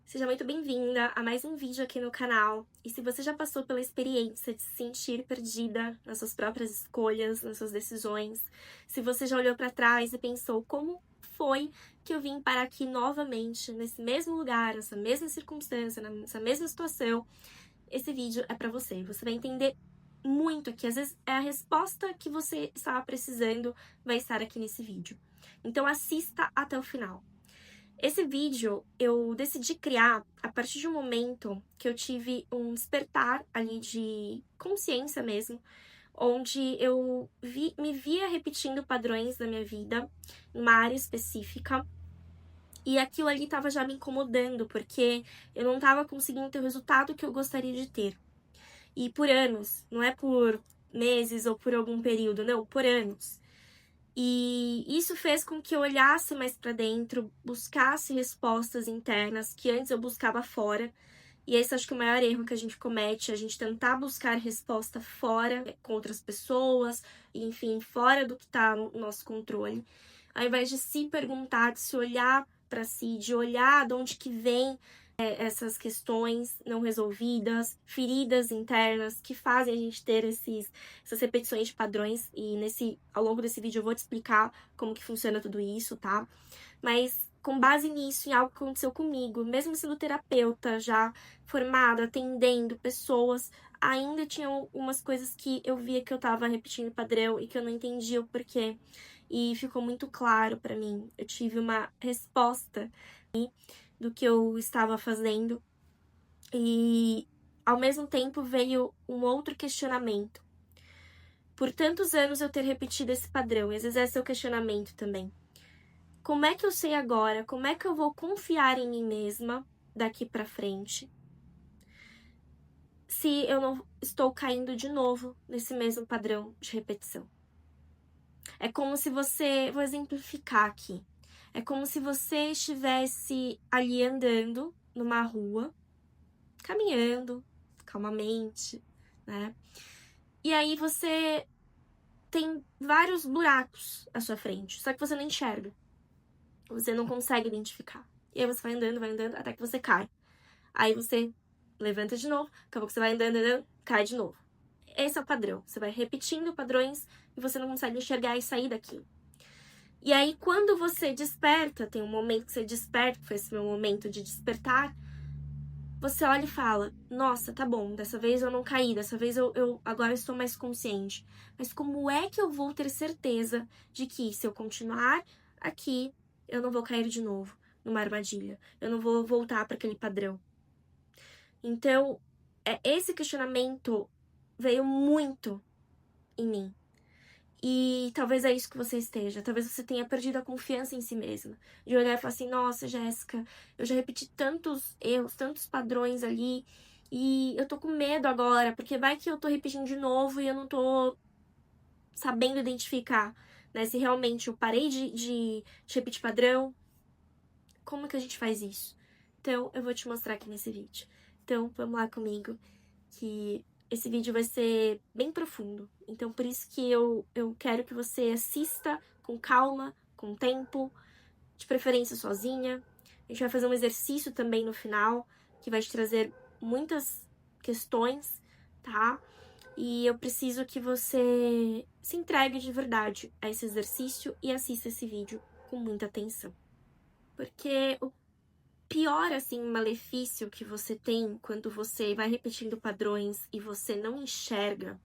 Seja muito bem-vinda a mais um vídeo aqui no canal. E se você já passou pela experiência de se sentir perdida nas suas próprias escolhas, nas suas decisões, se você já olhou para trás e pensou como foi que eu vim parar aqui novamente, nesse mesmo lugar, nessa mesma circunstância, nessa mesma situação, esse vídeo é para você. Você vai entender muito aqui. Às vezes é a resposta que você estava precisando vai estar aqui nesse vídeo. Então assista até o final. Esse vídeo eu decidi criar a partir de um momento que eu tive um despertar ali de consciência mesmo, onde eu me via repetindo padrões da minha vida, em uma área específica, e aquilo ali estava já me incomodando, porque eu não estava conseguindo ter o resultado que eu gostaria de ter. E por anos, não é por meses ou por algum período, não, por anos. E isso fez com que eu olhasse mais para dentro, buscasse respostas internas que antes eu buscava fora. E esse acho que é o maior erro que a gente comete, a gente tentar buscar resposta fora, com outras pessoas, enfim, fora do que está no nosso controle. Ao invés de se perguntar, de se olhar para si, de olhar de onde que vem essas questões não resolvidas, feridas internas que fazem a gente ter essas repetições de padrões. E ao longo desse vídeo eu vou te explicar como que funciona tudo isso, tá? Mas com base nisso, em algo que aconteceu comigo, mesmo sendo terapeuta, já formada, atendendo pessoas, ainda tinha algumas coisas que eu via que eu tava repetindo padrão e que eu não entendia o porquê. E ficou muito claro pra mim. Eu tive uma resposta do que eu estava fazendo e ao mesmo tempo veio um outro questionamento. Por tantos anos eu ter repetido esse padrão, e às vezes esse é o questionamento também. Como é que eu sei agora? Como é que eu vou confiar em mim mesma daqui pra frente? Se eu não estou caindo de novo nesse mesmo padrão de repetição. É como se você, vou exemplificar aqui. É como se você estivesse ali andando numa rua, caminhando calmamente, né? E aí você tem vários buracos à sua frente, só que você não enxerga. Você não consegue identificar. E aí você vai andando, até que você cai. Aí você levanta de novo, acabou que você vai andando, andando, cai de novo. Esse é o padrão. Você vai repetindo padrões e você não consegue enxergar e sair daquilo. E aí, quando você desperta, tem um momento que você desperta, que foi esse meu momento de despertar, você olha e fala, nossa, tá bom, dessa vez eu não caí, dessa vez eu agora estou mais consciente. Mas como é que eu vou ter certeza de que se eu continuar aqui, eu não vou cair de novo numa armadilha? Eu não vou voltar para aquele padrão? Então, esse questionamento veio muito em mim. E talvez é isso que você esteja. Talvez você tenha perdido a confiança em si mesma. De olhar e falar assim, nossa, Jéssica, eu já repeti tantos erros, tantos padrões ali. E eu tô com medo agora, porque vai que eu tô repetindo de novo e eu não tô sabendo identificar, né? Se realmente eu parei de repetir padrão. Como que a gente faz isso? Então, eu vou te mostrar aqui nesse vídeo. Então, vamos lá comigo, que esse vídeo vai ser bem profundo. Então, por isso que eu quero que você assista com calma, com tempo, de preferência sozinha. A gente vai fazer um exercício também no final, que vai te trazer muitas questões, tá? E eu preciso que você se entregue de verdade a esse exercício e assista esse vídeo com muita atenção. Porque o pior, assim, malefício que você tem quando você vai repetindo padrões e você não enxerga,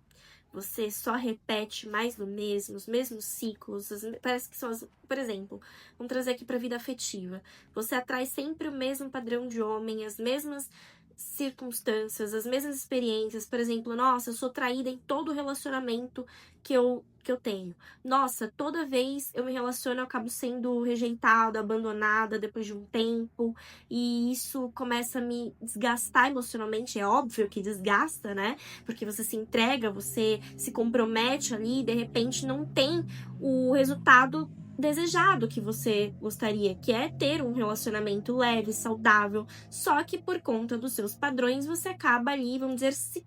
você só repete mais do mesmo, os mesmos ciclos, parece que são por exemplo, vamos trazer aqui para a vida afetiva. Você atrai sempre o mesmo padrão de homem, as mesmas circunstâncias, as mesmas experiências. Por exemplo, nossa, eu sou traída em todo relacionamento que eu tenho. Nossa, toda vez eu me relaciono, eu acabo sendo rejeitada, abandonada depois de um tempo, e isso começa a me desgastar emocionalmente. É óbvio que desgasta, né? Porque você se entrega, você se compromete ali e de repente não tem o resultado desejado que você gostaria, que é ter um relacionamento leve, saudável, só que por conta dos seus padrões você acaba ali, vamos dizer, se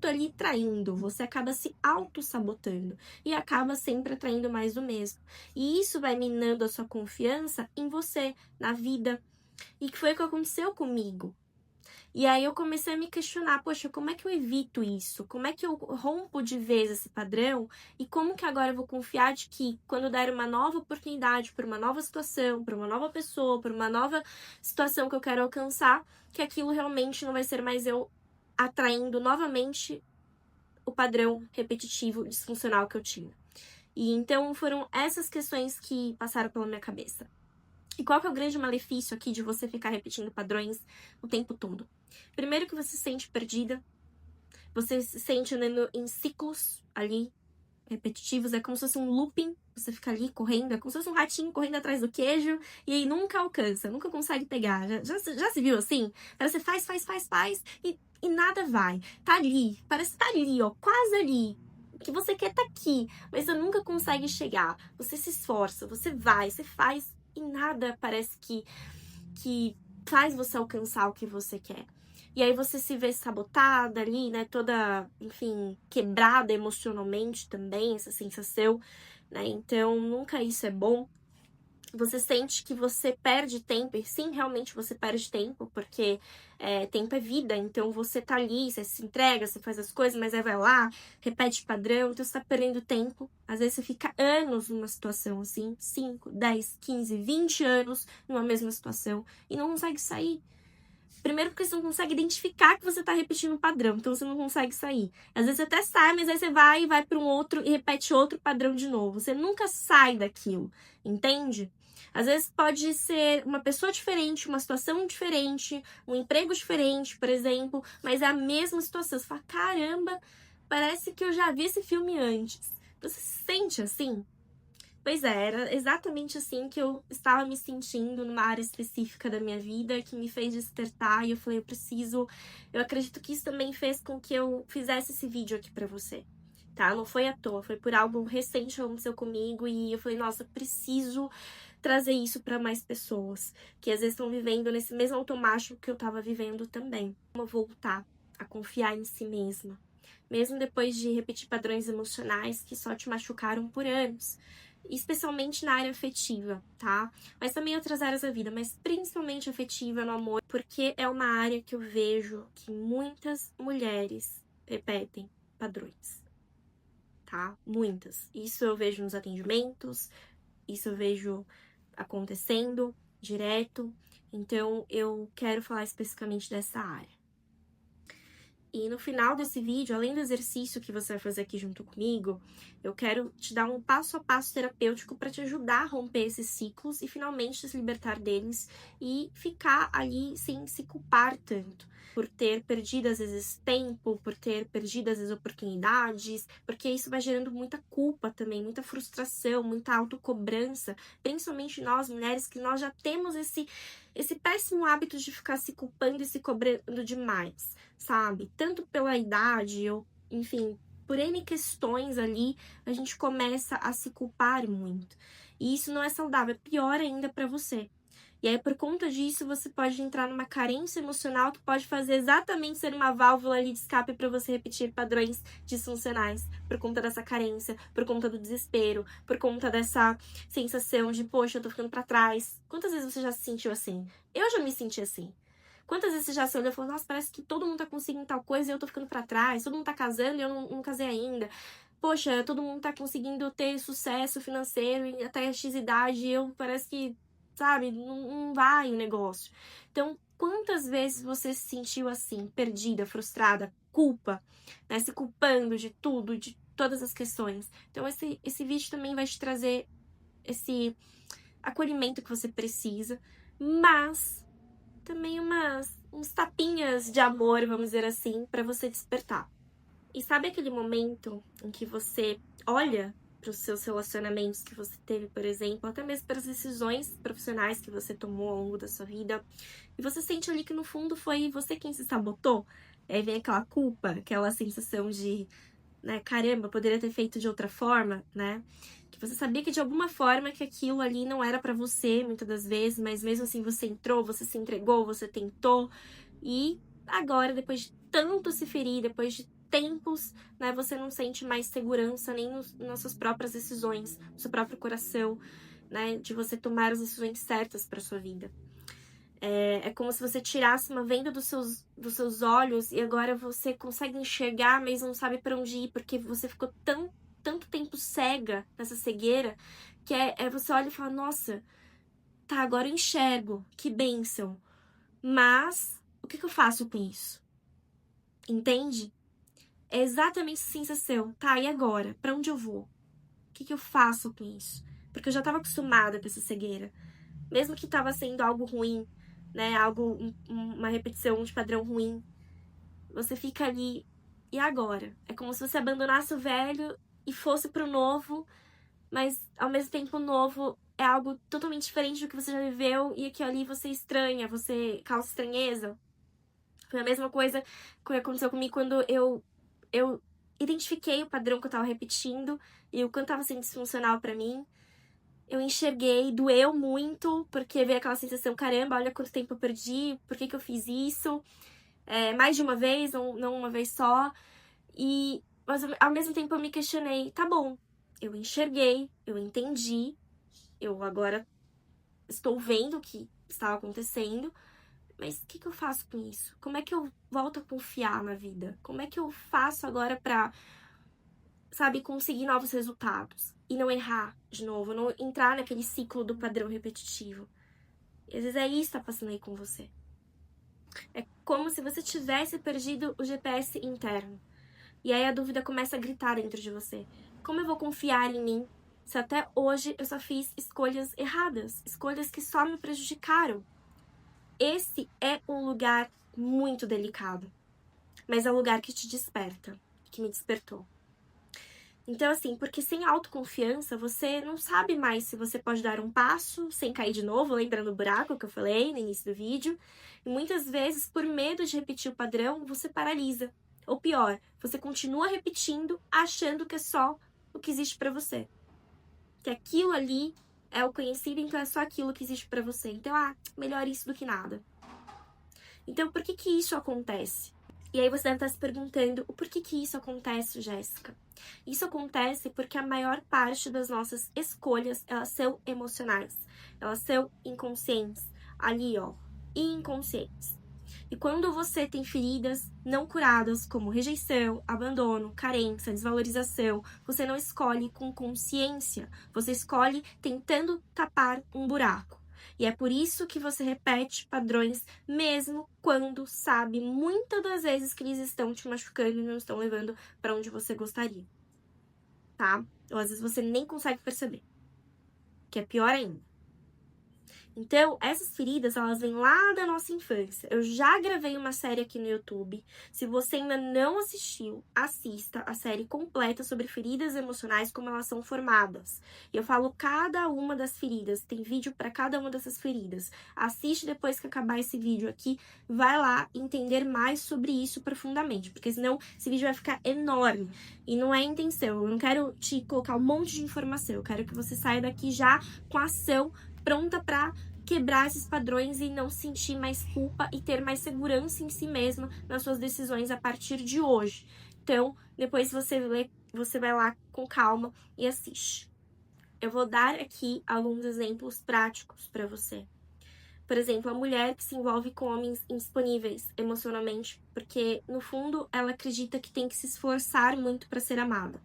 ali traindo, você acaba se auto-sabotando e acaba sempre atraindo mais do mesmo. E isso vai minando a sua confiança em você, na vida, E que foi o que aconteceu comigo. E aí eu comecei a me questionar, poxa, como é que eu evito isso? Como é que eu rompo de vez esse padrão? E como que agora eu vou confiar de que quando der uma nova oportunidade para uma nova situação, para uma nova pessoa, para uma nova situação que eu quero alcançar, que aquilo realmente não vai ser mais eu atraindo novamente o padrão repetitivo, disfuncional que eu tinha. E então foram essas questões que passaram pela minha cabeça. E qual que é o grande malefício aqui de você ficar repetindo padrões o tempo todo? Primeiro que você se sente perdida, você se sente andando em ciclos ali, repetitivos, é como se fosse um looping, você fica ali correndo, é como se fosse um ratinho correndo atrás do queijo, e aí nunca alcança, nunca consegue pegar. Já se viu assim? Parece que você faz, e nada vai. Tá ali, parece que tá ali, ó, quase ali. O que você quer tá aqui, mas você nunca consegue chegar. Você se esforça, você vai, você faz, e nada parece que faz você alcançar o que você quer. E aí você se vê sabotada ali, né? Toda, enfim, quebrada emocionalmente também, essa sensação, né? Então, nunca isso é bom. Você sente que você perde tempo, e sim, realmente você perde tempo, porque tempo é vida, então você tá ali, você se entrega, você faz as coisas, mas aí vai lá, repete padrão, então você tá perdendo tempo. Às vezes você fica anos numa situação assim, 5, 10, 15, 20 anos numa mesma situação e não consegue sair. Primeiro porque você não consegue identificar que você tá repetindo um padrão, então você não consegue sair. Às vezes você até sai, mas aí você vai para um outro e repete outro padrão de novo. Você nunca sai daquilo, entende? Às vezes pode ser uma pessoa diferente, uma situação diferente, um emprego diferente, por exemplo, mas é a mesma situação. Você fala, caramba, parece que eu já vi esse filme antes. Você se sente assim? Pois é, era exatamente assim que eu estava me sentindo numa área específica da minha vida, que me fez despertar, e eu falei, eu acredito que isso também fez com que eu fizesse esse vídeo aqui pra você, tá? Não foi à toa, foi por algo recente que aconteceu comigo, e eu falei, nossa, eu preciso trazer isso pra mais pessoas, que às vezes estão vivendo nesse mesmo automático que eu tava vivendo também. Como voltar a confiar em si mesma, mesmo depois de repetir padrões emocionais que só te machucaram por anos. Especialmente na área afetiva, tá? Mas também em outras áreas da vida, mas principalmente afetiva, no amor, porque é uma área que eu vejo que muitas mulheres repetem padrões, tá? Muitas. Isso eu vejo nos atendimentos, isso eu vejo acontecendo direto, então eu quero falar especificamente dessa área. E no final desse vídeo, além do exercício que você vai fazer aqui junto comigo, eu quero te dar um passo a passo terapêutico para te ajudar a romper esses ciclos e finalmente se libertar deles e ficar ali sem se culpar tanto por ter perdido às vezes tempo, por ter perdido às vezes oportunidades, porque isso vai gerando muita culpa também, muita frustração, muita autocobrança, principalmente nós mulheres que nós já temos esse péssimo hábito de ficar se culpando e se cobrando demais, sabe? Tanto pela idade, ou, enfim, por N questões ali, a gente começa a se culpar muito. E isso não é saudável, é pior ainda pra você. E aí, por conta disso, você pode entrar numa carência emocional que pode fazer exatamente ser uma válvula ali de escape para você repetir padrões disfuncionais por conta dessa carência, por conta do desespero, por conta dessa sensação de, poxa, eu tô ficando pra trás. Quantas vezes você já se sentiu assim? Eu já me senti assim. Quantas vezes você já se olhou e falou, nossa, parece que todo mundo tá conseguindo tal coisa e eu tô ficando pra trás, todo mundo tá casando e eu não casei ainda. Poxa, todo mundo tá conseguindo ter sucesso financeiro e até a X idade e eu parece que, sabe, não vai o negócio. Então, quantas vezes você se sentiu assim, perdida, frustrada, culpa, né, se culpando de tudo, de todas as questões. Então, esse vídeo também vai te trazer esse acolhimento que você precisa, mas também uns tapinhas de amor, vamos dizer assim, para você despertar. E sabe aquele momento em que você olha para os seus relacionamentos que você teve, por exemplo, até mesmo para as decisões profissionais que você tomou ao longo da sua vida, e você sente ali que no fundo foi você quem se sabotou? Aí vem aquela culpa, aquela sensação de, né, caramba, poderia ter feito de outra forma, né? Que você sabia que de alguma forma que aquilo ali não era pra você, muitas das vezes, mas mesmo assim você entrou, você se entregou, você tentou, e agora, depois de tanto se ferir, depois de tempos, né, você não sente mais segurança nem nas suas próprias decisões, no seu próprio coração, né, de você tomar as decisões certas pra sua vida. É como se você tirasse uma venda dos seus olhos e agora você consegue enxergar, mas não sabe para onde ir, porque você ficou tanto tempo cega nessa cegueira, que você olha e fala, nossa, tá, agora eu enxergo, que bênção. Mas, o que eu faço com isso? Entende? É exatamente essa sensação. Tá, e agora? Pra onde eu vou? O que eu faço com isso? Porque eu já tava acostumada com essa cegueira. Mesmo que tava sendo algo ruim, né? Uma repetição de padrão ruim. Você fica ali, e agora? É como se você abandonasse o velho e fosse pro novo, mas ao mesmo tempo o novo é algo totalmente diferente do que você já viveu e aquilo ali você estranha, você causa estranheza. Foi a mesma coisa que aconteceu comigo quando eu identifiquei o padrão que eu tava repetindo e o quanto tava sendo disfuncional pra mim. Eu enxerguei, doeu muito, porque veio aquela sensação, caramba, olha quanto tempo eu perdi, por que eu fiz isso? Mais de uma vez, não uma vez só. Mas ao mesmo tempo eu me questionei, tá bom, eu enxerguei, eu entendi, eu agora estou vendo o que estava acontecendo, mas o que eu faço com isso? Como é que eu volto a confiar na vida? Como é que eu faço agora pra, sabe, conseguir novos resultados? E não errar de novo, não entrar naquele ciclo do padrão repetitivo. E às vezes é isso que tá passando aí com você. É como se você tivesse perdido o GPS interno. E aí a dúvida começa a gritar dentro de você. Como eu vou confiar em mim se até hoje eu só fiz escolhas erradas? Escolhas que só me prejudicaram. Esse é um lugar muito delicado. Mas é um lugar que te desperta. Que me despertou. Então, assim, porque sem autoconfiança, você não sabe mais se você pode dar um passo sem cair de novo, lembrando o buraco que eu falei no início do vídeo. E muitas vezes, por medo de repetir o padrão, você paralisa. Ou pior, você continua repetindo, achando que é só o que existe pra você. Que aquilo ali é o conhecido, então é só aquilo que existe pra você. Então, melhor isso do que nada. Então, por que isso acontece? E aí você deve estar se perguntando, o porquê que isso acontece, Jéssica? Isso acontece porque a maior parte das nossas escolhas, elas são emocionais. Elas são inconscientes. Ali, ó, inconscientes. E quando você tem feridas não curadas, como rejeição, abandono, carência, desvalorização, você não escolhe com consciência. Você escolhe tentando tapar um buraco. E é por isso que você repete padrões, mesmo quando sabe muitas das vezes que eles estão te machucando e não estão levando para onde você gostaria. Tá? Ou às vezes você nem consegue perceber. Que é pior ainda. Então, essas feridas, elas vêm lá da nossa infância. Eu já gravei uma série aqui no YouTube. Se você ainda não assistiu, assista a série completa sobre feridas emocionais, como elas são formadas. E eu falo cada uma das feridas, tem vídeo para cada uma dessas feridas. Assiste depois que acabar esse vídeo aqui, vai lá entender mais sobre isso profundamente, porque senão esse vídeo vai ficar enorme. E não é a intenção, eu não quero te colocar um monte de informação, eu quero que você saia daqui já com a ação pronta para quebrar esses padrões e não sentir mais culpa e ter mais segurança em si mesma nas suas decisões a partir de hoje. Então, depois você vai lá com calma e assiste. Eu vou dar aqui alguns exemplos práticos para você. Por exemplo, a mulher que se envolve com homens indisponíveis emocionalmente, porque no fundo ela acredita que tem que se esforçar muito para ser amada.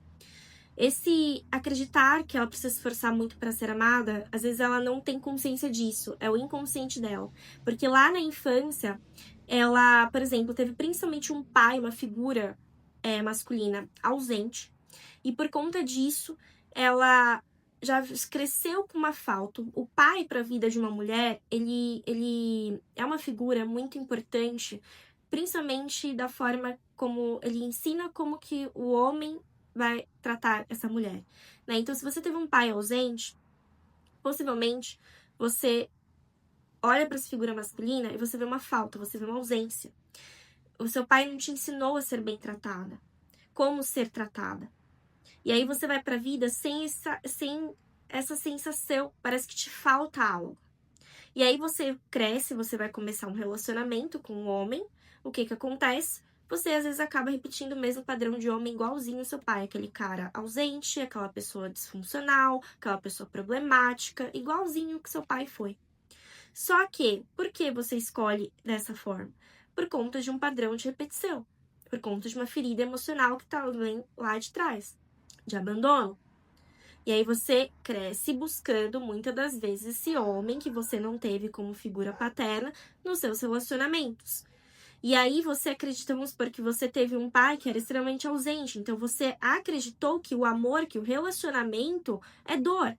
Esse acreditar que ela precisa se esforçar muito para ser amada, às vezes ela não tem consciência disso, é o inconsciente dela. Porque lá na infância, ela, por exemplo, teve principalmente um pai, uma figura masculina ausente, e por conta disso, ela já cresceu com uma falta. O pai, para a vida de uma mulher, ele é uma figura muito importante, principalmente da forma como ele ensina como que o homem vai tratar essa mulher, né? Então, se você teve um pai ausente, possivelmente você olha para essa figura masculina e você vê uma falta, você vê uma ausência. O seu pai não te ensinou a ser bem tratada, como ser tratada. E aí você vai para a vida sem essa sensação, parece que te falta algo. E aí você cresce, você vai começar um relacionamento com um homem, o que acontece? Você às vezes acaba repetindo o mesmo padrão de homem igualzinho ao seu pai, aquele cara ausente, aquela pessoa disfuncional, aquela pessoa problemática, igualzinho que seu pai foi. Só que, por que você escolhe dessa forma? Por conta de um padrão de repetição, por conta de uma ferida emocional que tá lá de trás, de abandono. E aí você cresce buscando muitas das vezes esse homem que você não teve como figura paterna nos seus relacionamentos. E aí você acreditamos porque você teve um pai que era extremamente ausente. Então você acreditou que o amor, que o relacionamento é dor,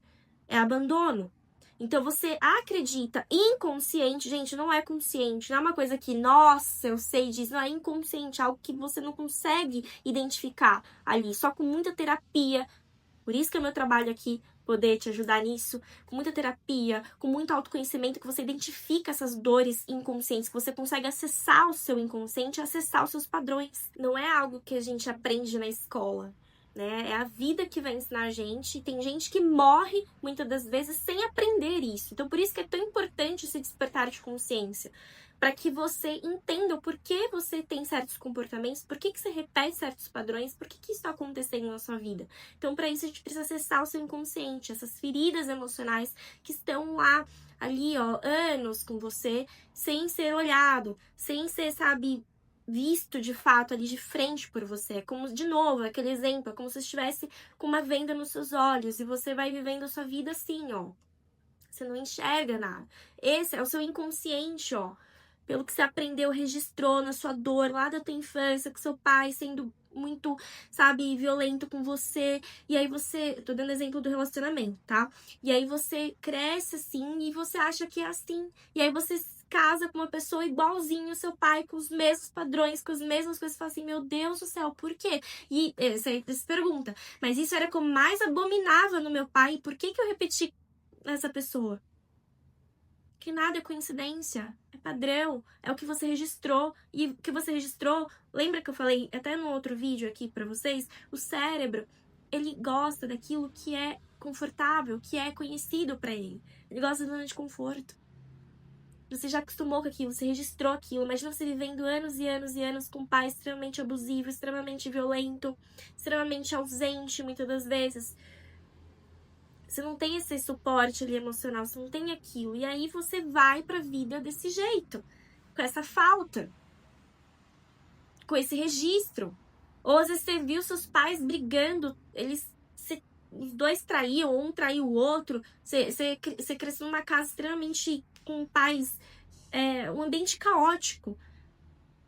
é abandono. Então você acredita inconsciente, gente, não é consciente, não é uma coisa que, nossa, eu sei disso, não é inconsciente, é algo que você não consegue identificar ali, só com muita terapia. Por isso que é o meu trabalho aqui, poder te ajudar nisso, com muita terapia, com muito autoconhecimento, que você identifica essas dores inconscientes, que você consegue acessar o seu inconsciente, acessar os seus padrões. Não é algo que a gente aprende na escola, né? É a vida que vai ensinar a gente. Tem gente que morre, muitas das vezes, sem aprender isso. Então, por isso que é tão importante esse despertar de consciência, para que você entenda o porquê você tem certos comportamentos, por que você repete certos padrões, por que isso está acontecendo na sua vida. Então, para isso, a gente precisa acessar o seu inconsciente, essas feridas emocionais que estão lá, ali, ó, anos com você, sem ser olhado, sem ser, sabe, visto de fato ali de frente por você. É como, de novo, aquele exemplo, é como se estivesse com uma venda nos seus olhos e você vai vivendo a sua vida assim, ó. Você não enxerga nada. Esse é o seu inconsciente, ó. Pelo que você aprendeu, registrou na sua dor lá da tua infância, com seu pai sendo muito, sabe, violento com você. E aí você, tô dando exemplo do relacionamento, tá? E aí você cresce assim e você acha que é assim. E aí você se casa com uma pessoa igualzinho ao seu pai, com os mesmos padrões, com as mesmas coisas. Você fala assim, meu Deus do céu, por quê? E você se pergunta, mas isso era como mais abominava no meu pai, por que eu repeti nessa pessoa? Que nada é coincidência, é padrão, é o que você registrou. E o que você registrou, lembra que eu falei até no outro vídeo aqui pra vocês? O cérebro, ele gosta daquilo que é confortável, que é conhecido pra ele. Ele gosta da zona de conforto. Você já acostumou com aquilo, você registrou aquilo. Imagina você vivendo anos e anos e anos com um pai extremamente abusivo, extremamente violento, extremamente ausente muitas das vezes. Você não tem esse suporte ali emocional, você não tem aquilo. E aí você vai pra vida desse jeito, com essa falta, com esse registro. Ou às vezes você viu seus pais brigando, os dois traíam, um traiu o outro. Você cresceu numa casa extremamente com pais, um ambiente caótico.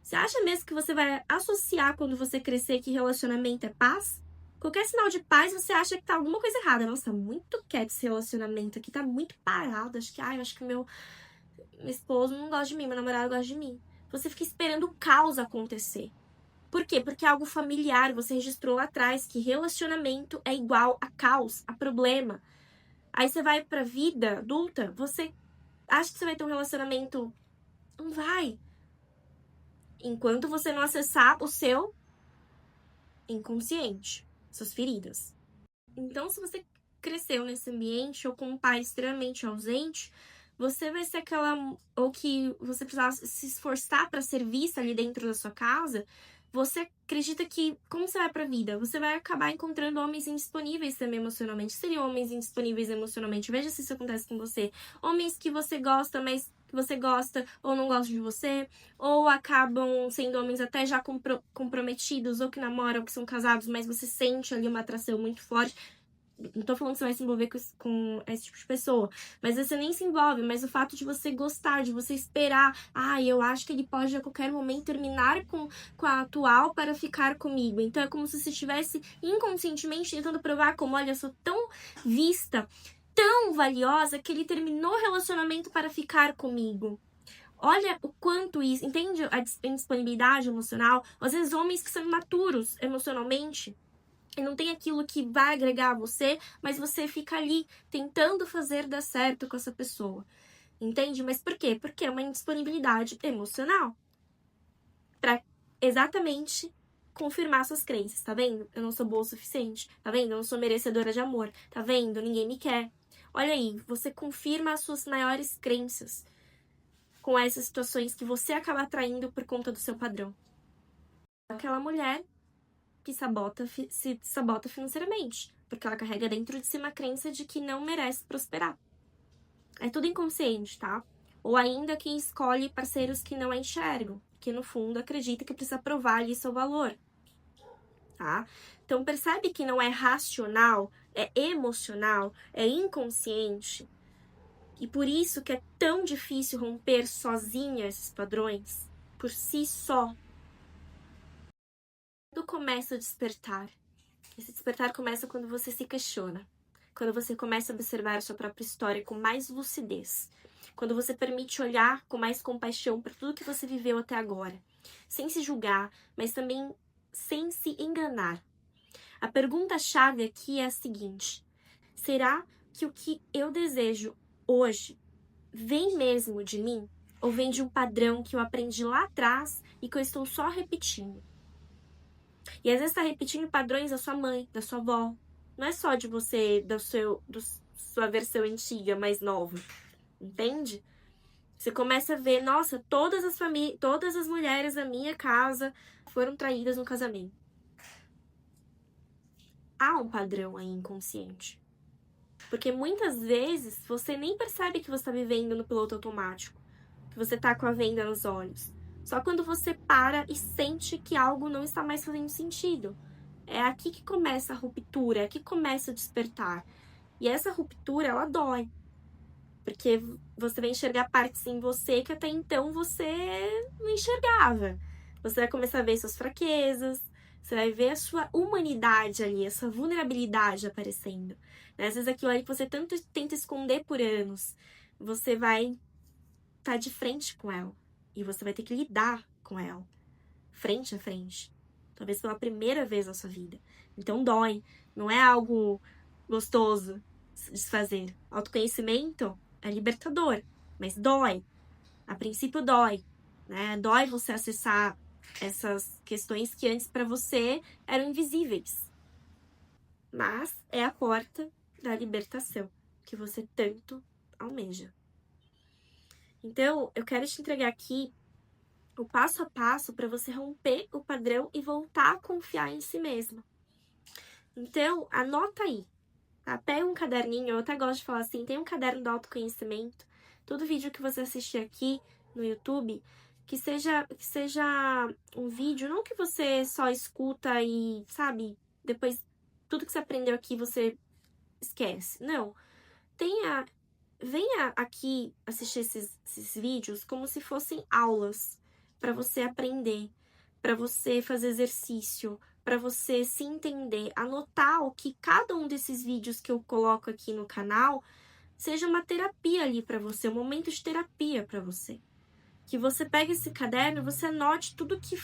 Você acha mesmo que você vai associar quando você crescer que relacionamento é paz? Qualquer sinal de paz, você acha que tá alguma coisa errada. Nossa, tá muito quieto esse relacionamento aqui, tá muito parado. Eu acho que meu esposo não gosta de mim, meu namorado gosta de mim. Você fica esperando o caos acontecer. Por quê? Porque é algo familiar, você registrou lá atrás que relacionamento é igual a caos, a problema. Aí você vai pra vida adulta, você acha que você vai ter um relacionamento? Não vai. Enquanto você não acessar o seu inconsciente, suas feridas. Então, se você cresceu nesse ambiente ou com um pai extremamente ausente, você vai ser aquela, ou que você precisava se esforçar para ser vista ali dentro da sua casa. Você acredita que, como você vai pra vida? Você vai acabar encontrando homens indisponíveis também emocionalmente. Seriam homens indisponíveis emocionalmente. Veja se isso acontece com você. Homens que você gosta, mas que você gosta ou não gosta de você. Ou acabam sendo homens até já comprometidos, ou que namoram, ou que são casados, mas você sente ali uma atração muito forte. Não tô falando que você vai se envolver com esse tipo de pessoa, mas você nem se envolve, mas o fato de você gostar, de você esperar, eu acho que ele pode a qualquer momento terminar com a atual para ficar comigo. Então é como se você estivesse inconscientemente tentando provar como, olha, eu sou tão vista, tão valiosa, que ele terminou o relacionamento para ficar comigo. Olha o quanto isso, entende a indisponibilidade emocional? Às vezes homens que são imaturos emocionalmente, e não tem aquilo que vai agregar a você, mas você fica ali tentando fazer dar certo com essa pessoa. Entende? Mas por quê? Porque é uma indisponibilidade emocional. Pra exatamente confirmar suas crenças, tá vendo? Eu não sou boa o suficiente, tá vendo? Eu não sou merecedora de amor, tá vendo? Ninguém me quer. Olha aí, você confirma as suas maiores crenças com essas situações que você acaba atraindo por conta do seu padrão. Aquela mulher que se sabota financeiramente, porque ela carrega dentro de si uma crença de que não merece prosperar. É tudo inconsciente, tá? Ou ainda quem escolhe parceiros que não a enxergam, que no fundo acredita que precisa provar ali seu valor, tá? Então percebe que não é racional, é emocional, é inconsciente. E por isso que é tão difícil romper sozinha esses padrões, por si só. Tudo começa a despertar. Esse despertar começa quando você se questiona. Quando você começa a observar a sua própria história com mais lucidez. Quando você permite olhar com mais compaixão para tudo que você viveu até agora. Sem se julgar, mas também sem se enganar. A pergunta-chave aqui é a seguinte: será que o que eu desejo hoje vem mesmo de mim? Ou vem de um padrão que eu aprendi lá atrás e que eu estou só repetindo? E às vezes está repetindo padrões da sua mãe, da sua avó. Não é só de você, da sua versão antiga, mais nova. Entende? Você começa a ver, nossa, todas as mulheres da minha casa foram traídas no casamento. Há um padrão aí inconsciente. Porque muitas vezes você nem percebe que você está vivendo no piloto automático, que você está com a venda nos olhos. Só quando você para e sente que algo não está mais fazendo sentido. É aqui que começa a ruptura, é aqui que começa a despertar. E essa ruptura, ela dói. Porque você vai enxergar partes em você que até então você não enxergava. Você vai começar a ver suas fraquezas, você vai ver a sua humanidade ali, a sua vulnerabilidade aparecendo. Né? Às vezes aquilo ali que você tanto tenta esconder por anos, você vai estar de frente com ela. E você vai ter que lidar com ela, frente a frente. Talvez pela primeira vez na sua vida. Então dói. Não é algo gostoso de se fazer. Autoconhecimento é libertador, mas dói. A princípio dói, né? Dói você acessar essas questões que antes para você eram invisíveis. Mas é a porta da libertação que você tanto almeja. Então, eu quero te entregar aqui o passo a passo para você romper o padrão e voltar a confiar em si mesma. Então, anota aí, tá? Pega um caderninho, eu até gosto de falar assim, tem um caderno do autoconhecimento. Todo vídeo que você assistir aqui no YouTube, que seja um vídeo, não que você só escuta e, sabe, depois tudo que você aprendeu aqui você esquece. Não. Venha aqui assistir esses vídeos como se fossem aulas para você aprender, para você fazer exercício, para você se entender, anotar o que cada um desses vídeos que eu coloco aqui no canal seja uma terapia ali para você, um momento de terapia para você. Que você pegue esse caderno e você anote tudo que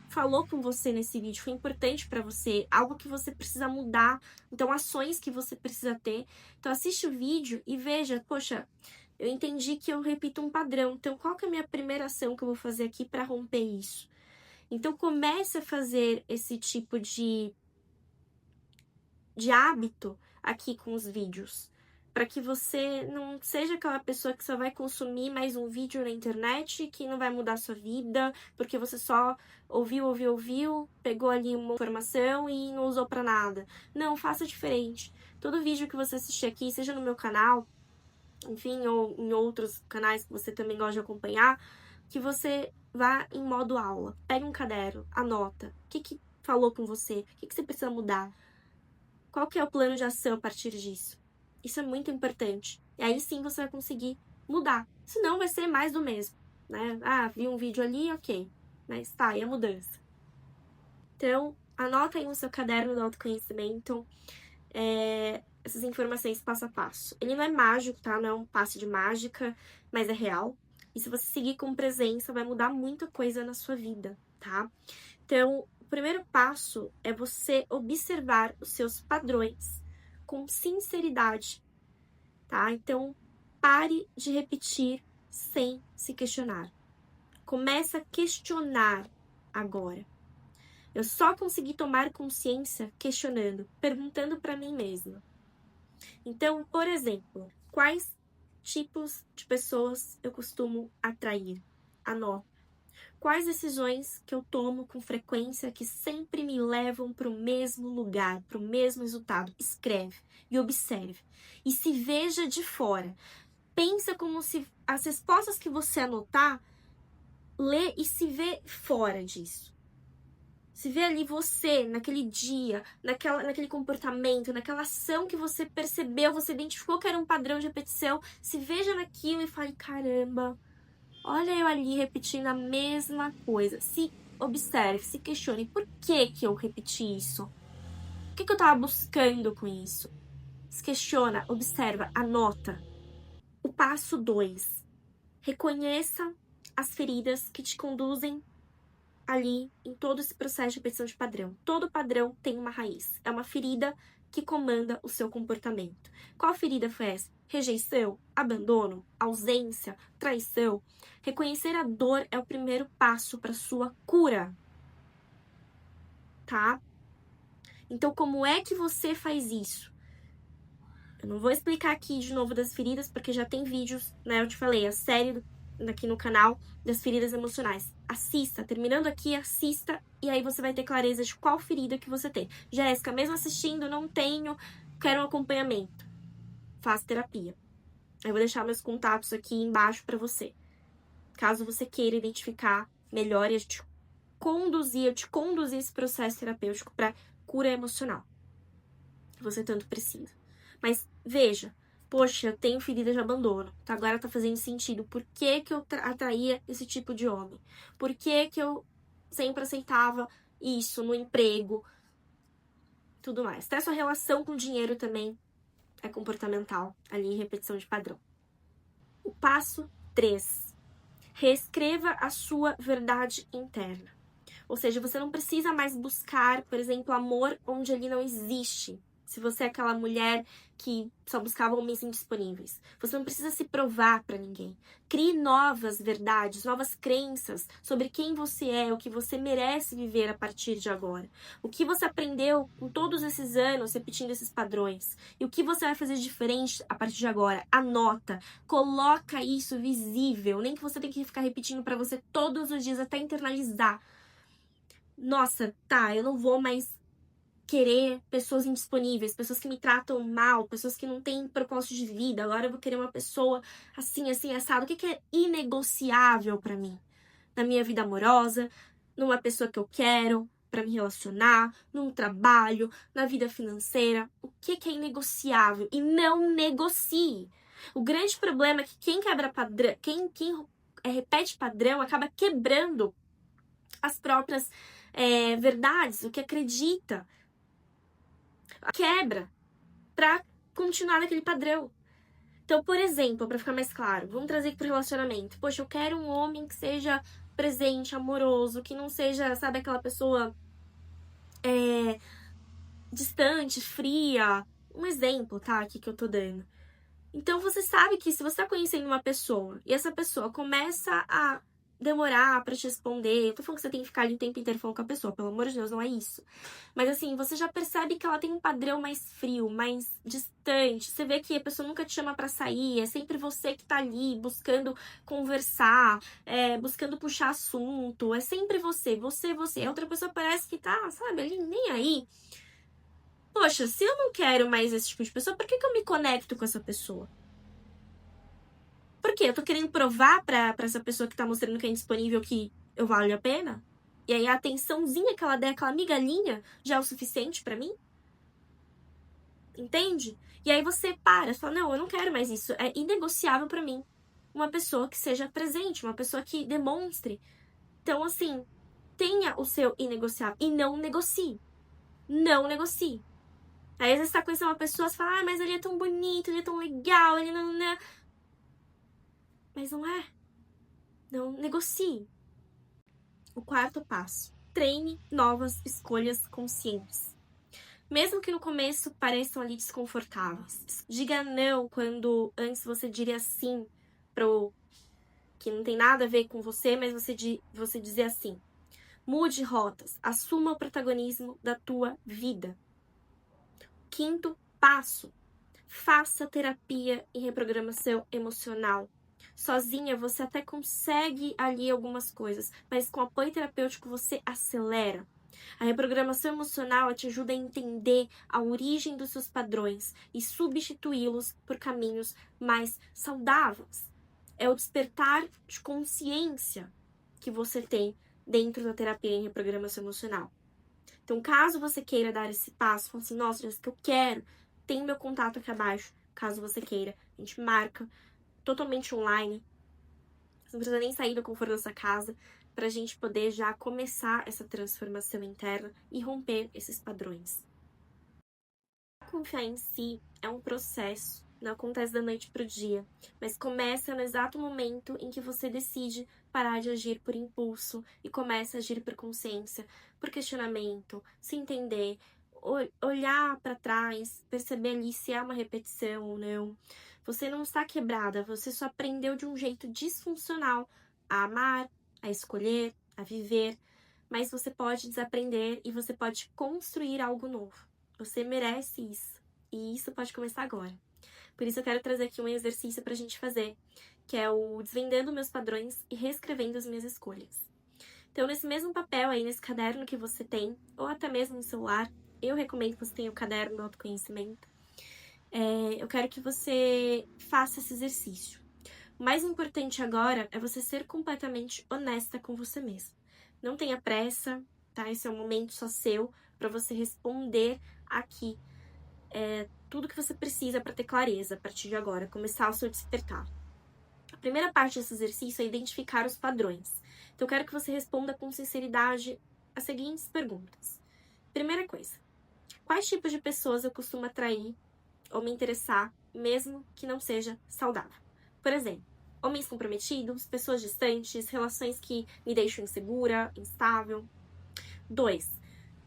falou com você nesse vídeo, foi importante para você, algo que você precisa mudar, então ações que você precisa ter. Então assiste o vídeo e veja, poxa, eu entendi que eu repito um padrão, então qual que é a minha primeira ação que eu vou fazer aqui para romper isso? Então comece a fazer esse tipo de hábito aqui com os vídeos, para que você não seja aquela pessoa que só vai consumir mais um vídeo na internet que não vai mudar a sua vida, porque você só ouviu, pegou ali uma informação e não usou para nada. Não, faça diferente. Todo vídeo que você assistir aqui, seja no meu canal, enfim, ou em outros canais que você também gosta de acompanhar, que você vá em modo aula. Pegue um caderno, anota. O que falou com você? O que você precisa mudar? Qual que é o plano de ação a partir disso? Isso é muito importante. E aí sim você vai conseguir mudar. Senão vai ser mais do mesmo, né? Ah, vi um vídeo ali, ok. Mas tá, e a mudança? Então, anota aí no seu caderno do autoconhecimento essas informações passo a passo. Ele não é mágico, tá? Não é um passe de mágica, mas é real. E se você seguir com presença, vai mudar muita coisa na sua vida, tá? Então, o primeiro passo é você observar os seus padrões com sinceridade, tá? Então, pare de repetir sem se questionar. Começa a questionar agora. Eu só consegui tomar consciência questionando, perguntando para mim mesma. Então, por exemplo, quais tipos de pessoas eu costumo atrair? Anota. Quais decisões que eu tomo com frequência que sempre me levam para o mesmo lugar, para o mesmo resultado? Escreve e observe. E se veja de fora. pensa como se as respostas que você anotar, lê e se vê fora disso. Se vê ali você, naquele dia, naquele comportamento, naquela ação que você percebeu, você identificou que era um padrão de repetição, se veja naquilo e fale, caramba, olha eu ali repetindo a mesma coisa. Se observe, se questione, por que eu repeti isso? O que eu estava buscando com isso? Se questiona, observa, anota. O passo 2. Reconheça as feridas que te conduzem ali em todo esse processo de repetição de padrão. Todo padrão tem uma raiz. É uma ferida que comanda o seu comportamento. Qual ferida foi essa? Rejeição, abandono, ausência, traição. Reconhecer a dor é o primeiro passo para sua cura. Tá? Então, como é que você faz isso? Eu não vou explicar aqui de novo das feridas, porque já tem vídeos, né? Eu te falei, a série aqui no canal das feridas emocionais. Assista, terminando aqui, assista, e aí você vai ter clareza de qual ferida que você tem. Jéssica, mesmo assistindo, não tenho, quero um acompanhamento. Faça terapia. Eu vou deixar meus contatos aqui embaixo para você. Caso você queira identificar melhor e eu te conduzir esse processo terapêutico para cura emocional. Que você tanto precisa. Mas veja, poxa, eu tenho ferida de abandono. Tá, agora tá fazendo sentido. Por que eu atraía esse tipo de homem? Por que eu sempre aceitava isso no emprego? Tudo mais. Até sua relação com o dinheiro também é comportamental, ali em repetição de padrão. O passo 3. Reescreva a sua verdade interna. Ou seja, você não precisa mais buscar, por exemplo, amor onde ele não existe. Se você é aquela mulher que só buscava homens indisponíveis. Você não precisa se provar para ninguém. Crie novas verdades, novas crenças sobre quem você é, o que você merece viver a partir de agora. O que você aprendeu com todos esses anos repetindo esses padrões. E o que você vai fazer diferente a partir de agora. Anota, coloca isso visível. Nem que você tenha que ficar repetindo para você todos os dias até internalizar. Nossa, tá, eu não vou mais querer pessoas indisponíveis, pessoas que me tratam mal, pessoas que não têm propósito de vida. Agora eu vou querer uma pessoa assim, assim, assado. O que é inegociável pra mim? Na minha vida amorosa, numa pessoa que eu quero pra me relacionar, num trabalho, na vida financeira. O que é inegociável? E não negocie. O grande problema é que quem quebra padrão, quem repete padrão acaba quebrando as próprias verdades, o que acredita. Quebra pra continuar naquele padrão. Então, por exemplo, pra ficar mais claro, vamos trazer aqui pro relacionamento. Poxa, eu quero um homem que seja presente, amoroso, que não seja, sabe, aquela pessoa distante, fria. Um exemplo, tá? Aqui que eu tô dando. Então, você sabe que se você tá conhecendo uma pessoa e essa pessoa começa a demorar pra te responder, eu tô falando que você tem que ficar ali o tempo inteiro falando com a pessoa, pelo amor de Deus, não é isso. Mas assim, você já percebe que ela tem um padrão mais frio, mais distante. Você vê que a pessoa nunca te chama pra sair, é sempre você que tá ali buscando conversar, buscando puxar assunto, é sempre você. A outra pessoa parece que tá, sabe, ali nem aí. Poxa, se eu não quero mais esse tipo de pessoa, por que eu me conecto com essa pessoa? Por quê? Eu tô querendo provar pra essa pessoa que tá mostrando que é indisponível que eu valho a pena? E aí a atençãozinha que ela der, aquela migalhinha, já é o suficiente pra mim? Entende? E aí você fala, não, eu não quero mais isso. É inegociável pra mim. Uma pessoa que seja presente, uma pessoa que demonstre. Então, assim, tenha o seu inegociável e não negocie. Não negocie. Aí às vezes você tá conhecendo uma pessoa e fala, mas ele é tão bonito, ele é tão legal, ele não... Mas não é. Não negocie. O quarto passo. Treine novas escolhas conscientes. Mesmo que no começo pareçam ali desconfortáveis. Diga não quando antes você diria sim pro que não tem nada a ver com você, mas você dizer assim. Mude rotas. Assuma o protagonismo da tua vida. Quinto passo. Faça terapia e reprogramação emocional. Sozinha você até consegue ali algumas coisas, mas com apoio terapêutico você acelera. A reprogramação emocional te ajuda a entender a origem dos seus padrões e substituí-los por caminhos mais saudáveis. É o despertar de consciência que você tem dentro da terapia em reprogramação emocional. Então, caso você queira dar esse passo, fala assim, nossa, Jéssica, eu quero, tem meu contato aqui abaixo, caso você queira, a gente marca, totalmente online, você não precisa nem sair do conforto da sua casa, para a gente poder já começar essa transformação interna e romper esses padrões. Confiar em si é um processo, não acontece da noite para o dia, mas começa no exato momento em que você decide parar de agir por impulso e começa a agir por consciência, por questionamento, se entender, olhar para trás, perceber ali se é uma repetição ou não. Você não está quebrada, você só aprendeu de um jeito disfuncional a amar, a escolher, a viver, mas você pode desaprender e você pode construir algo novo. Você merece isso. E isso pode começar agora. Por isso eu quero trazer aqui um exercício pra gente fazer, que é o desvendando meus padrões e reescrevendo as minhas escolhas. Então, nesse mesmo papel aí, nesse caderno que você tem, ou até mesmo no celular, eu recomendo que você tenha o caderno do autoconhecimento. Eu quero que você faça esse exercício. O mais importante agora é você ser completamente honesta com você mesmo. Não tenha pressa, tá? Esse é um momento só seu para você responder aqui tudo que você precisa para ter clareza a partir de agora, começar o seu despertar. A primeira parte desse exercício é identificar os padrões. Então, eu quero que você responda com sinceridade as seguintes perguntas. Primeira coisa, quais tipos de pessoas eu costumo atrair ou me interessar, mesmo que não seja saudável? Por exemplo, homens comprometidos, pessoas distantes, relações que me deixam insegura, instável. 2.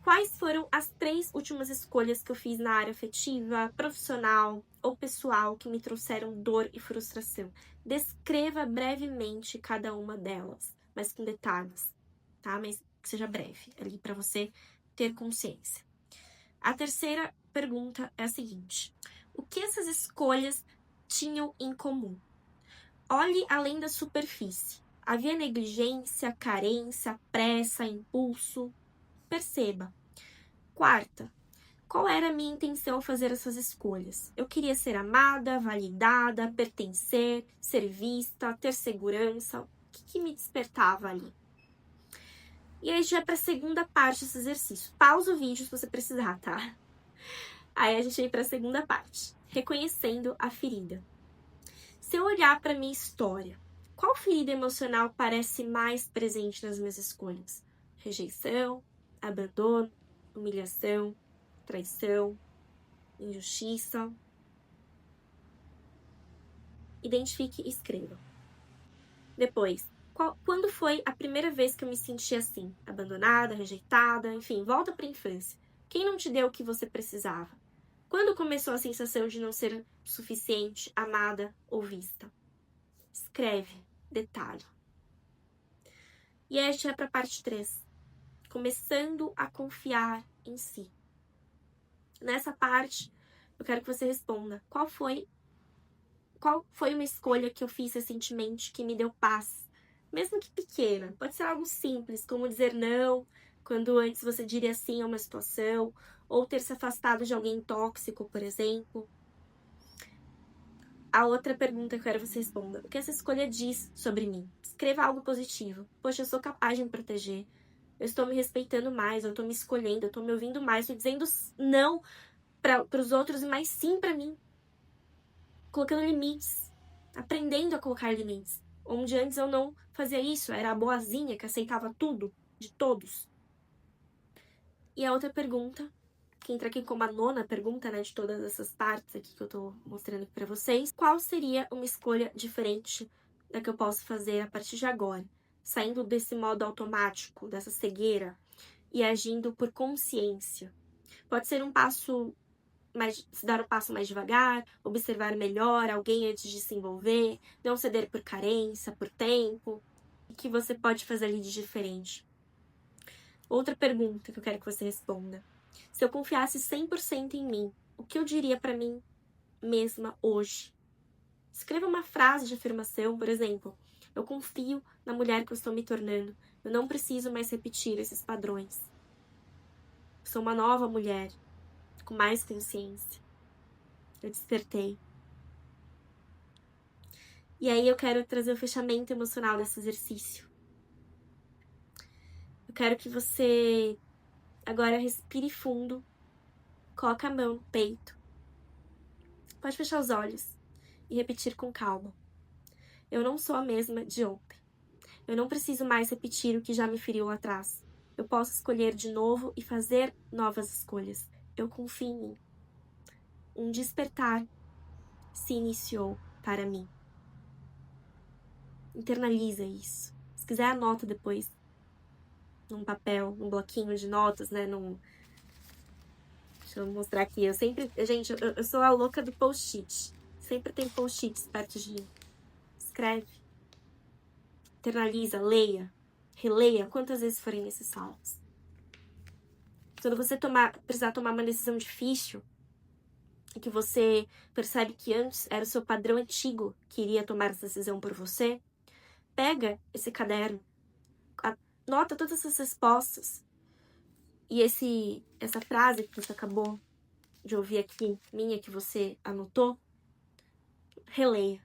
Quais foram as 3 últimas escolhas que eu fiz na área afetiva, profissional ou pessoal que me trouxeram dor e frustração? Descreva brevemente cada uma delas, mas com detalhes, tá? Mas que seja breve, ali para você ter consciência. A terceira pergunta é a seguinte: o que essas escolhas tinham em comum? Olhe além da superfície. Havia negligência, carência, pressa, impulso? Perceba. Quarta, qual era a minha intenção ao fazer essas escolhas? Eu queria ser amada, validada, pertencer, ser vista, ter segurança. O que me despertava ali? E aí já é para a segunda parte desse exercício. Pausa o vídeo se você precisar, tá? Aí a gente vai para a segunda parte, reconhecendo a ferida. Se eu olhar para minha história, qual ferida emocional parece mais presente nas minhas escolhas? Rejeição, abandono, humilhação, traição, injustiça. Identifique e escreva. Depois, quando foi a primeira vez que eu me senti assim? Abandonada, rejeitada, enfim, volta para a infância. Quem não te deu o que você precisava? Quando começou a sensação de não ser suficiente, amada ou vista? Escreve, detalhe. E aí a gente vai para a parte 3. Começando a confiar em si. Nessa parte, eu quero que você responda. Qual foi uma escolha que eu fiz recentemente que me deu paz? Mesmo que pequena. Pode ser algo simples, como dizer não, quando antes você diria sim a uma situação, ou ter se afastado de alguém tóxico, por exemplo. A outra pergunta que eu quero que você responda: o que essa escolha diz sobre mim? Escreva algo positivo. Poxa, eu sou capaz de me proteger. Eu estou me respeitando mais, eu estou me escolhendo, eu estou me ouvindo mais, estou dizendo não para os outros e mais sim para mim. Colocando limites, aprendendo a colocar limites. Onde antes eu não fazia isso, era a boazinha que aceitava tudo, de todos. E a outra pergunta, que entra aqui como a nona pergunta, né, de todas essas partes aqui que eu tô mostrando aqui pra vocês. Qual seria uma escolha diferente da que eu posso fazer a partir de agora? Saindo desse modo automático, dessa cegueira, e agindo por consciência. Pode ser se dar um passo mais devagar, observar melhor alguém antes de se envolver, não ceder por carência, por tempo. O que você pode fazer ali de diferente? Outra pergunta que eu quero que você responda. Se eu confiasse 100% em mim, o que eu diria para mim mesma hoje? Escreva uma frase de afirmação, por exemplo: eu confio na mulher que eu estou me tornando. Eu não preciso mais repetir esses padrões. Sou uma nova mulher, com mais consciência. Eu despertei. E aí eu quero trazer o fechamento emocional desse exercício. Eu quero que você agora respire fundo, coloque a mão no peito. Pode fechar os olhos e repetir com calma. Eu não sou a mesma de ontem. Eu não preciso mais repetir o que já me feriu lá atrás. Eu posso escolher de novo e fazer novas escolhas. Eu confio em mim. Um despertar se iniciou para mim. Internaliza isso. Se quiser, anota depois. Num papel, num bloquinho de notas, né? Deixa eu mostrar aqui. Gente, eu sou a louca do post-it. Sempre tem post-its perto de mim. Escreve. Internaliza, leia. Releia quantas vezes forem necessárias. Quando você precisar tomar uma decisão difícil, e que você percebe que antes era o seu padrão antigo que iria tomar essa decisão por você, pega esse caderno, anota todas essas respostas e essa frase que você acabou de ouvir aqui, minha, que você anotou, releia,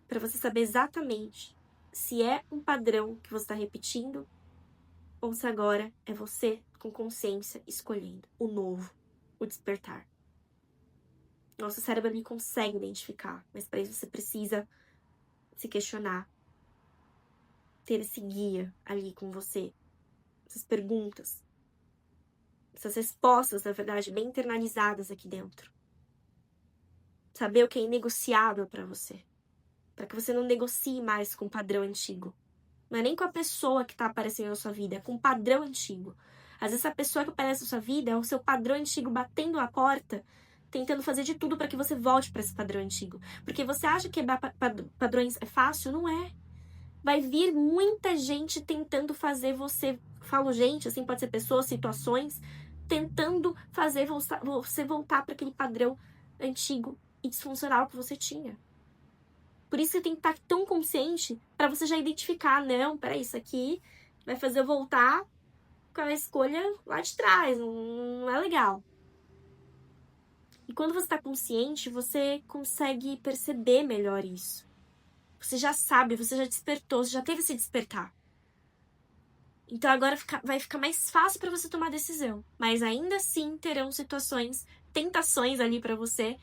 para você saber exatamente se é um padrão que você está repetindo ou se agora é você com consciência escolhendo o novo, o despertar. Nosso cérebro ele consegue identificar, mas para isso você precisa se questionar, ter esse guia ali com você, essas perguntas, essas respostas, na verdade, bem internalizadas aqui dentro. Saber o que é inegociável para você, para que você não negocie mais com o padrão antigo. Não é nem com a pessoa que tá aparecendo na sua vida, é com o padrão antigo. Às vezes a pessoa que aparece na sua vida é o seu padrão antigo batendo a porta, tentando fazer de tudo para que você volte para esse padrão antigo. Porque você acha que quebrar padrões é fácil? Não é. Vai vir muita gente tentando fazer você... Falo gente, assim, pode ser pessoas, situações, tentando fazer você voltar para aquele padrão antigo e disfuncional que você tinha. Por isso você tem que estar tão consciente para você já identificar, não, peraí, isso aqui vai fazer eu voltar com a escolha lá de trás, não é legal. E quando você está consciente, você consegue perceber melhor isso. Você já sabe, você já despertou, você já teve esse despertar. Então agora vai ficar mais fácil para você tomar decisão. Mas ainda assim terão situações, tentações ali para você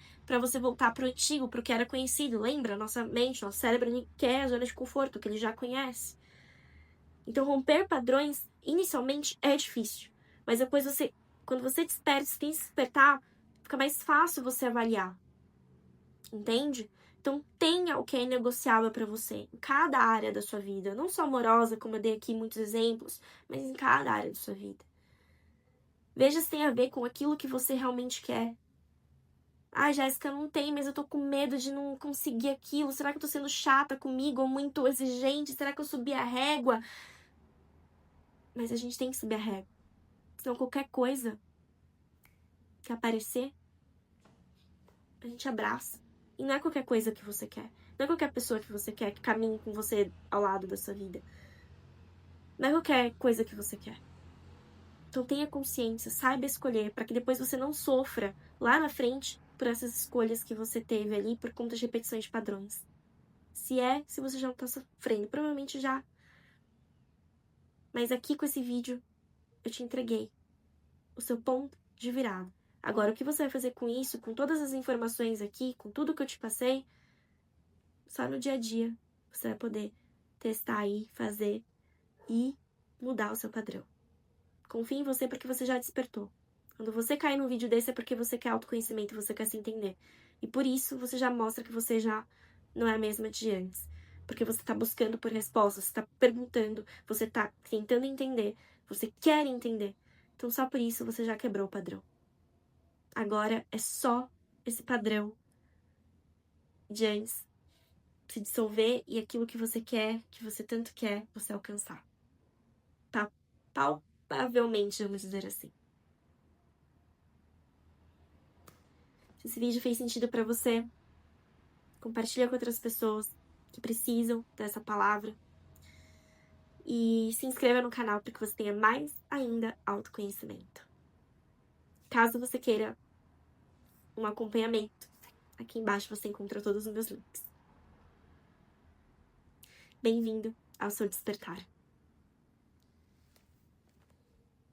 voltar pro antigo, pro que era conhecido. Lembra? Nossa mente, nosso cérebro, ele quer a zona de conforto, que ele já conhece. Então romper padrões, inicialmente, é difícil. Mas depois quando você desperta, você tem que despertar, fica mais fácil você avaliar. Entende? Então tenha o que é negociável para você em cada área da sua vida, não só amorosa, como eu dei aqui muitos exemplos, mas em cada área da sua vida. Veja se tem a ver com aquilo que você realmente quer. Ah, Jéssica, não tem, mas eu tô com medo de não conseguir aquilo. Será que eu tô sendo chata comigo ou muito exigente? Será que eu subi a régua? Mas a gente tem que subir a régua. Senão qualquer coisa que aparecer, a gente abraça. E não é qualquer coisa que você quer. Não é qualquer pessoa que você quer que caminhe com você ao lado da sua vida. Não é qualquer coisa que você quer. Então tenha consciência, saiba escolher, para que depois você não sofra lá na frente por essas escolhas que você teve ali por conta de repetições de padrões. Se você já não tá sofrendo, provavelmente já. Mas aqui com esse vídeo, eu te entreguei o seu ponto de virada. Agora, o que você vai fazer com isso, com todas as informações aqui, com tudo que eu te passei, só no dia a dia você vai poder testar aí, fazer e mudar o seu padrão. Confie em você porque você já despertou. Quando você cair num vídeo desse é porque você quer autoconhecimento, você quer se entender. E por isso você já mostra que você já não é a mesma de antes. Porque você tá buscando por respostas, você tá perguntando, você tá tentando entender, você quer entender. Então só por isso você já quebrou o padrão. Agora é só esse padrão de antes se dissolver e aquilo que você quer, que você tanto quer, você alcançar. Tá? Palpavelmente, vamos dizer assim. Se esse vídeo fez sentido pra você, compartilha com outras pessoas que precisam dessa palavra. E se inscreva no canal para que você tenha mais ainda autoconhecimento. Caso você queira um acompanhamento, aqui embaixo você encontra todos os meus links. Bem-vindo ao seu despertar.